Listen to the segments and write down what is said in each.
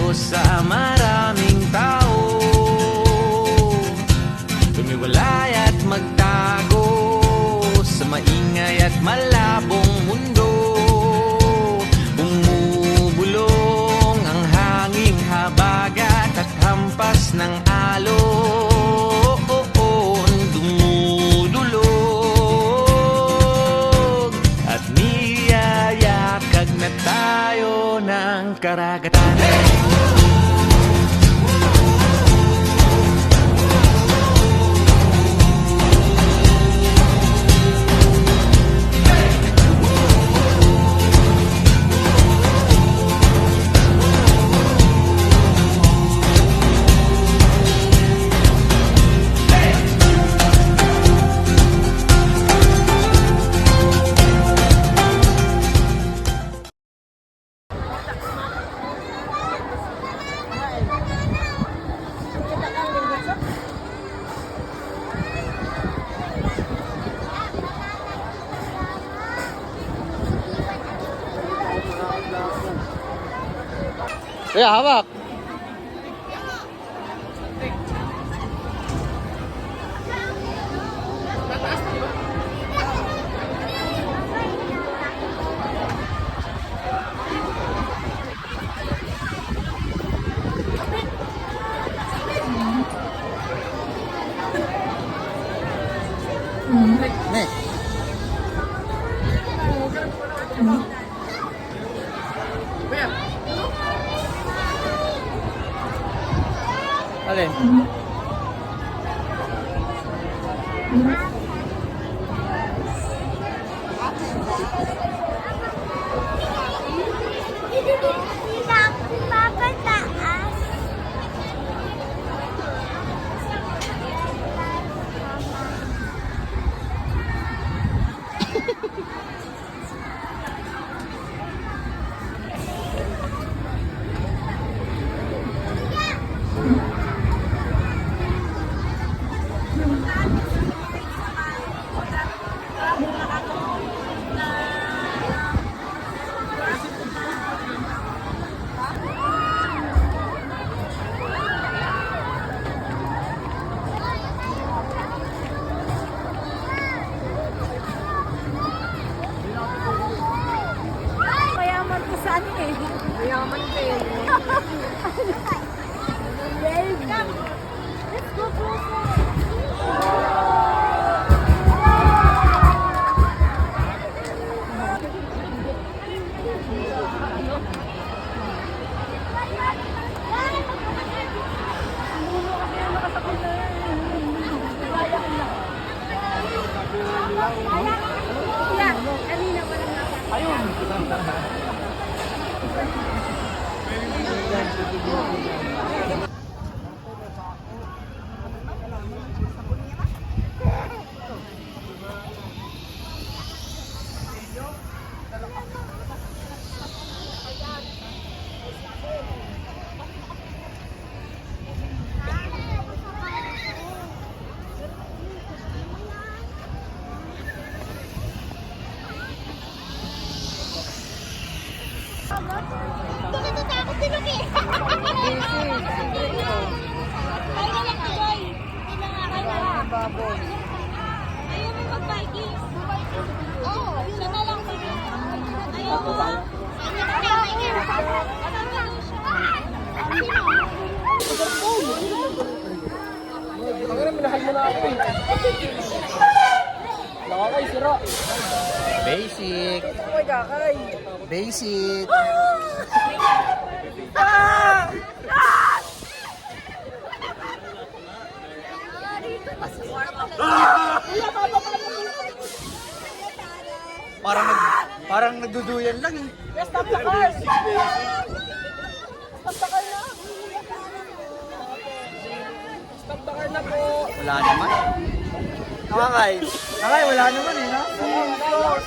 sa maraming tao, tumiwalay at magtago sa maingay at malabong mundo. Bumubulong ang hanging habagat at hampas ng alon, dumudulog at niyayakag na tayo ng karagatan. Kuya, hawak. Nih. Alin? Mayaman kayo. Let's go closer. Ayaw mo mag-biking? Oo, siya na lang. Ayaw mo? Basic. Basic. Parang nagduduyan lang eh. Stop the car! Stop the car na! Stop the car na po! Wala naman. Nakakay, wala naman eh, no?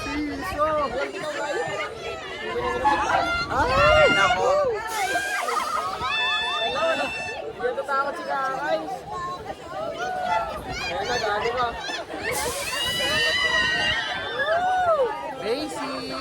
Siso! Ay, nako! Hindi natatakot si Kakay! Ayan na, gano ka! Basic.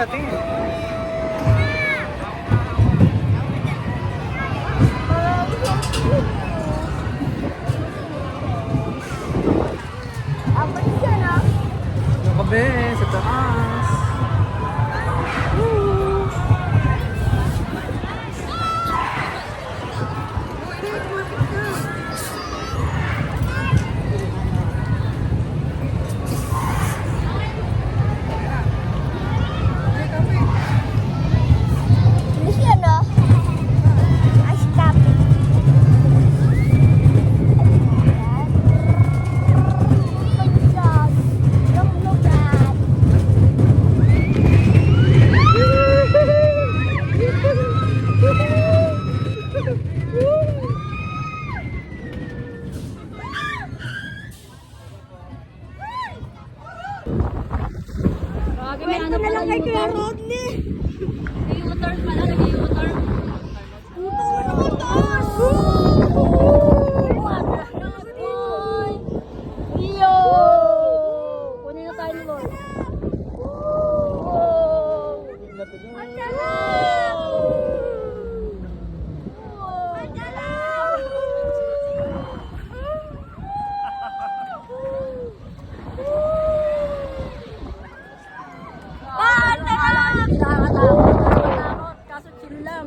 Tara, tingin. Yung kabe, sa taas. Kwento na lang kay Kuya Rodney. May U-turn pala, may U-turn. Iyo! Kunin na tayo ni Lord. Ang kaso chill lang.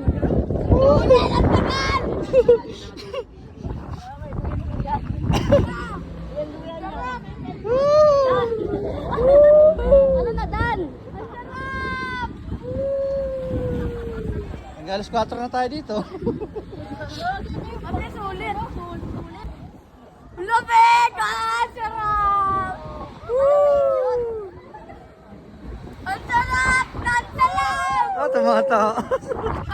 Ano na, Dan? Hanggang alas 4 na tayo dito. Ate, sulit. Lupit! Sarap! Ang sarap! Ang sarap! Oh, tumatawa. Ang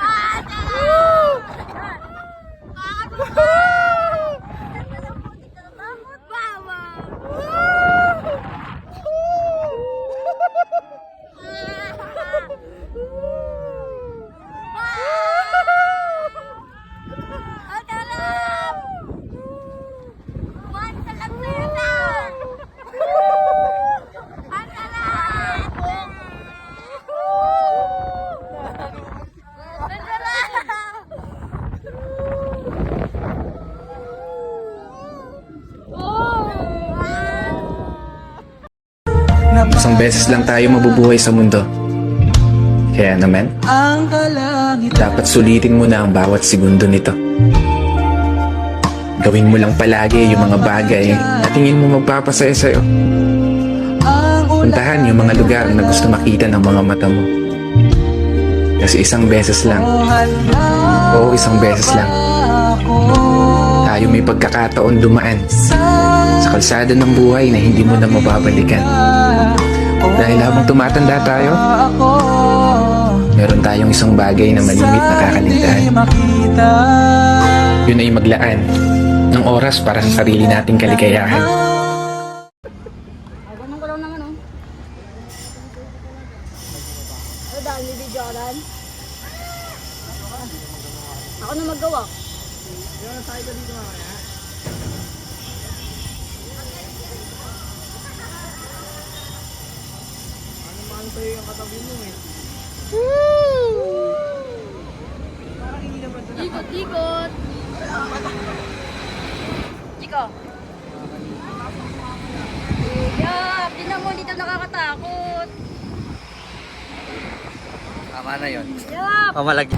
Isang beses lang tayo mabubuhay sa mundo. Kaya naman, dapat sulitin mo na ang bawat segundo nito. Gawin mo lang palagi yung mga bagay na tingin mo magpapasaya sa'yo. Puntahan yung mga lugar na gusto makita ng mga mata mo. Kasi isang beses lang, oo, isang beses lang, tayo may pagkakataon dumaan sa kalsada ng buhay na hindi mo na mababalikan. Dahil habang tumatanda tayo, meron tayong isang bagay na malimit na kakaligtaan. Yun ay maglaan ng oras para sa sarili nating kaligayahan. ganun ko lang naman, oh. Ano, Dan? May video ka, Dan? Ako na maggawa. Ikot-ikot. Chiko. Yap, tingnan mo, dito nakakatakot. Tama na yun. Yap. Pamalagi.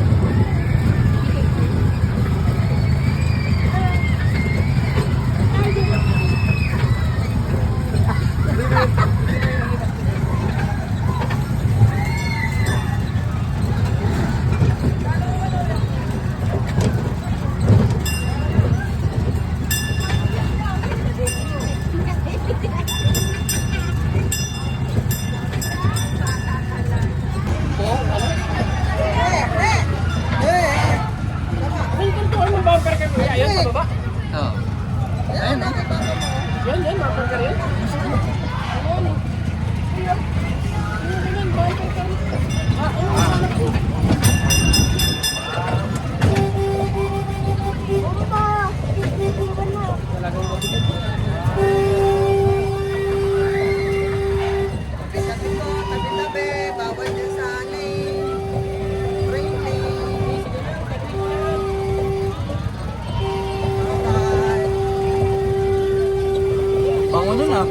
ano na.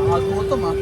Nakagutom ah.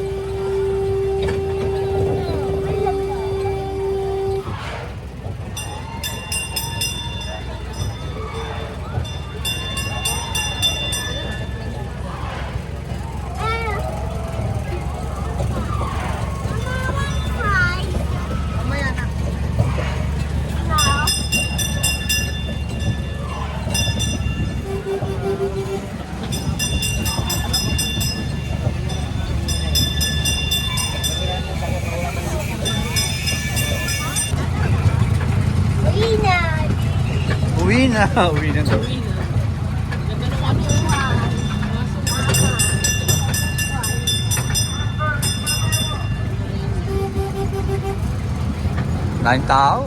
Uwi na. Uwi na daw. Nine tao.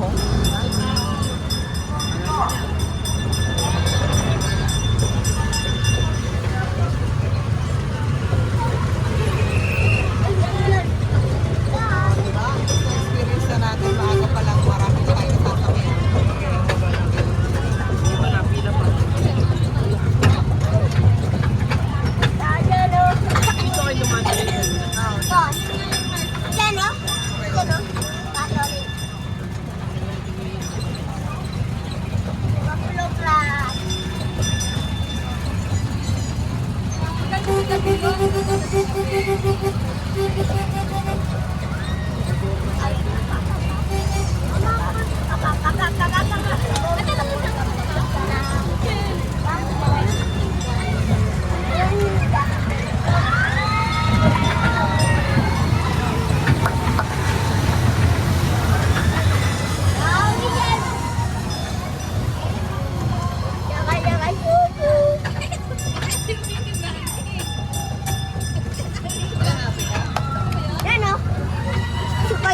Experience na natin, maaga pa lang marami na tayo natatawin.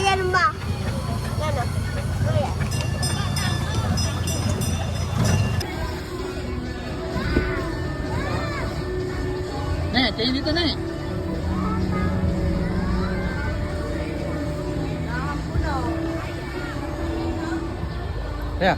Yan ba? Yan o. Kuya. Kayo dito na eh. Kaya,